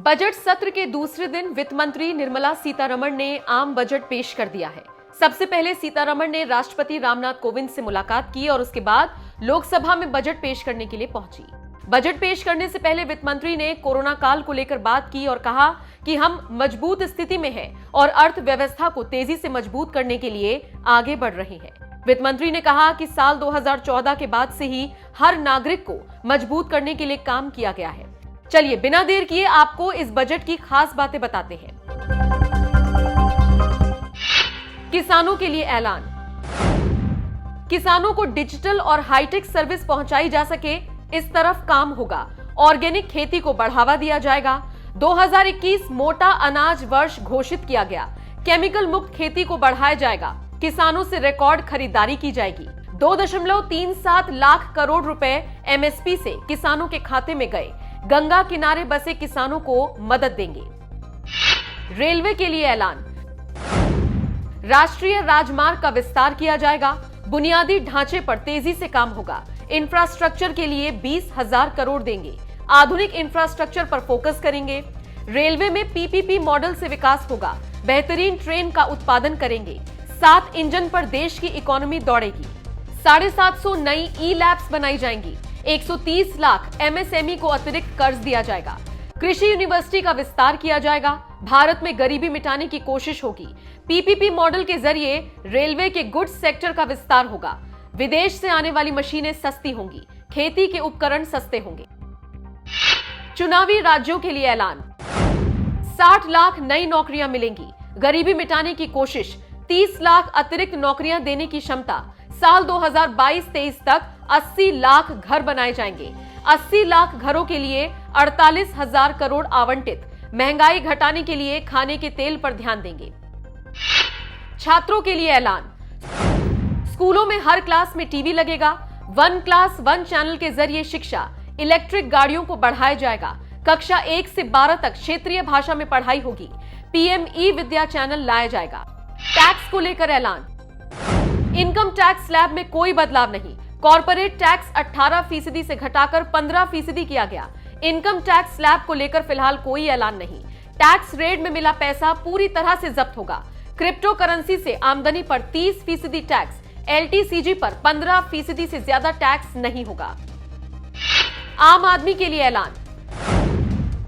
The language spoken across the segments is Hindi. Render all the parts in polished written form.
बजट सत्र के दूसरे दिन वित्त मंत्री निर्मला सीतारमण ने आम बजट पेश कर दिया है। सबसे पहले सीतारमण ने राष्ट्रपति रामनाथ कोविंद से मुलाकात की और उसके बाद लोकसभा में बजट पेश करने के लिए पहुंची। बजट पेश करने से पहले वित्त मंत्री ने कोरोना काल को लेकर बात की और कहा कि हम मजबूत स्थिति में हैं और अर्थव्यवस्था को तेजी से मजबूत करने के लिए आगे बढ़ रहे हैं। वित्त मंत्री ने कहा कि साल 2014 के बाद से ही हर नागरिक को मजबूत करने के लिए काम किया गया है। चलिए बिना देर किए आपको इस बजट की खास बातें बताते हैं। किसानों के लिए ऐलान। किसानों को डिजिटल और हाईटेक सर्विस पहुंचाई जा सके, इस तरफ काम होगा। ऑर्गेनिक खेती को बढ़ावा दिया जाएगा। 2021 मोटा अनाज वर्ष घोषित किया गया। केमिकल मुक्त खेती को बढ़ाया जाएगा। किसानों से रिकॉर्ड खरीदारी की जाएगी। 2.37 लाख करोड़ रुपए एमएसपी से किसानों के खाते में गए। गंगा किनारे बसे किसानों को मदद देंगे। रेलवे के लिए ऐलान। राष्ट्रीय राजमार्ग का विस्तार किया जाएगा। बुनियादी ढांचे पर तेजी से काम होगा। इंफ्रास्ट्रक्चर के लिए 20,000 करोड़ देंगे। आधुनिक इंफ्रास्ट्रक्चर पर फोकस करेंगे। रेलवे में पीपीपी मॉडल से विकास होगा। बेहतरीन ट्रेन का उत्पादन करेंगे। 7 इंजन पर देश की इकोनॉमी दौड़ेगी। 750 नई ई लैब्स बनाई जाएंगी। 130 लाख एमएसएमई को अतिरिक्त कर्ज दिया जाएगा। कृषि यूनिवर्सिटी का विस्तार किया जाएगा। भारत में गरीबी मिटाने की कोशिश होगी। पीपीपी मॉडल के जरिए रेलवे के गुड्स सेक्टर का विस्तार होगा। विदेश से आने वाली मशीनें सस्ती होंगी। खेती के उपकरण सस्ते होंगे। चुनावी राज्यों के लिए ऐलान। 60 लाख नई नौकरियां मिलेंगी। गरीबी मिटाने की कोशिश। 30 लाख अतिरिक्त नौकरियां देने की क्षमता। साल 2022-23 तक 80 लाख घर बनाए जाएंगे। 80 लाख घरों के लिए 48,000 करोड़ आवंटित। महंगाई घटाने के लिए खाने के तेल पर ध्यान देंगे। छात्रों के लिए ऐलान। स्कूलों में हर क्लास में टीवी लगेगा। 1 क्लास 1 चैनल के जरिए शिक्षा। इलेक्ट्रिक गाड़ियों को बढ़ाया जाएगा। कक्षा 1 से 12 तक क्षेत्रीय भाषा में पढ़ाई होगी। पीएम ई विद्या चैनल लाया जाएगा। टैक्स को लेकर ऐलान। इनकम टैक्स स्लैब में कोई बदलाव नहीं। कॉर्पोरेट टैक्स 18% से घटाकर 15% किया गया। इनकम टैक्स स्लैब को लेकर फिलहाल कोई ऐलान नहीं। टैक्स रेड में मिला पैसा पूरी तरह से जब्त होगा। क्रिप्टो करेंसी से आमदनी पर 30% टैक्स। एलटीसीजी पर 15% से ज्यादा टैक्स नहीं होगा। आम आदमी के लिए ऐलान।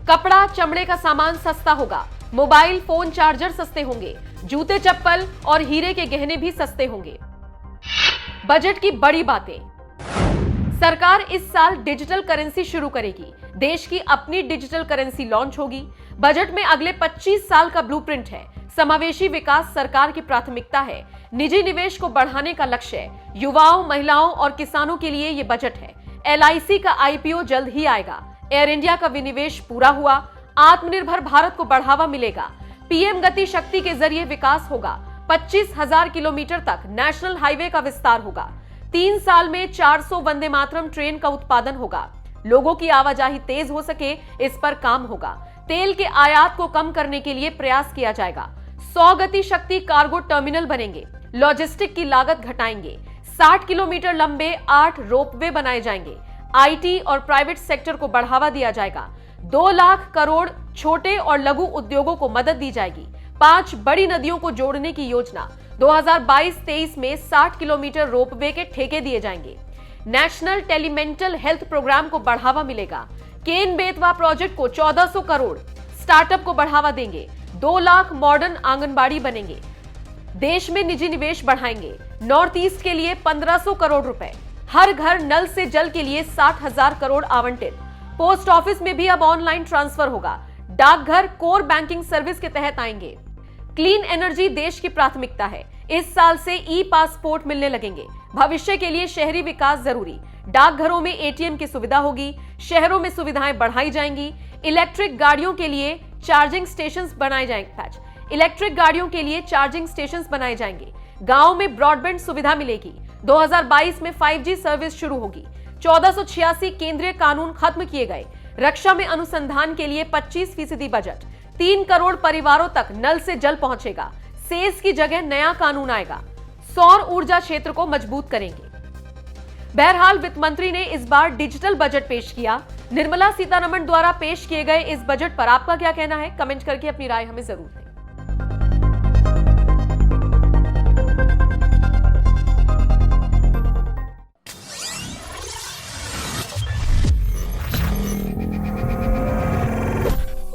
कपड़ा चमड़े का सामान सस्ता होगा। मोबाइल फोन चार्जर सस्ते होंगे। जूते चप्पल और हीरे के गहने भी सस्ते होंगे। बजट की बड़ी बातें। सरकार इस साल डिजिटल करेंसी शुरू करेगी। देश की अपनी डिजिटल करेंसी लॉन्च होगी। बजट में अगले 25 साल का ब्लूप्रिंट है। समावेशी विकास सरकार की प्राथमिकता है। निजी निवेश को बढ़ाने का लक्ष्य है। युवाओं, महिलाओं और किसानों के लिए यह बजट है। एलआईसी का आईपीओ जल्द ही आएगा। एयर इंडिया का विनिवेश पूरा हुआ। आत्मनिर्भर भारत को बढ़ावा मिलेगा। पीएम गति शक्ति के जरिए विकास होगा। 25,000 किलोमीटर तक नेशनल हाईवे का विस्तार होगा। 3 साल में 400 वंदे मातरम ट्रेन का उत्पादन होगा। लोगों की आवाजाही तेज हो सके, इस पर काम होगा। तेल के आयात को कम करने के लिए प्रयास किया जाएगा। 100 गति शक्ति कार्गो टर्मिनल बनेंगे। लॉजिस्टिक की लागत घटाएंगे। 60 किलोमीटर लंबे 8 रोपवे बनाए जाएंगे। आईटी और प्राइवेट सेक्टर को बढ़ावा दिया जाएगा। 2 लाख करोड़ छोटे और लघु उद्योगों को मदद दी जाएगी। 5 बड़ी नदियों को जोड़ने की योजना। 2022-23 में 60 किलोमीटर रोपवे के ठेके दिए जाएंगे। नेशनल टेलीमेंटल हेल्थ प्रोग्राम को बढ़ावा मिलेगा। केन बेतवा प्रोजेक्ट को 1400 करोड़। स्टार्टअप को बढ़ावा देंगे। 2 लाख मॉडर्न आंगनबाड़ी बनेंगे। देश में निजी निवेश बढ़ाएंगे। नॉर्थ ईस्ट के लिए 1500 करोड़ रुपए। हर घर नल से जल के लिए 60,000 करोड़ आवंटित। पोस्ट ऑफिस में भी अब ऑनलाइन ट्रांसफर होगा। डाकघर कोर बैंकिंग सर्विस के तहत आएंगे। क्लीन एनर्जी देश की प्राथमिकता है। इस साल से ई पासपोर्ट मिलने लगेंगे। भविष्य के लिए शहरी विकास जरूरी। डाकघरों में एटीएम की सुविधा होगी। शहरों में सुविधाएं बढ़ाई जाएंगी। इलेक्ट्रिक गाड़ियों के लिए चार्जिंग स्टेशंस बनाए जाएंगे। इलेक्ट्रिक गाड़ियों के लिए चार्जिंग स्टेशंस बनाए जाएंगे। गांव में ब्रॉडबैंड सुविधा मिलेगी। 2022 में 5G सर्विस शुरू होगी। 1486 केंद्रीय कानून खत्म किए गए। रक्षा में अनुसंधान के लिए 25% बजट। 3 करोड़ परिवारों तक नल से जल पहुंचेगा। सेस की जगह नया कानून आएगा। सौर ऊर्जा क्षेत्र को मजबूत करेंगे। बहरहाल वित्त मंत्री ने इस बार डिजिटल बजट पेश किया। निर्मला सीतारमण द्वारा पेश किए गए इस बजट पर आपका क्या कहना है? कमेंट करके अपनी राय हमें जरूर दें।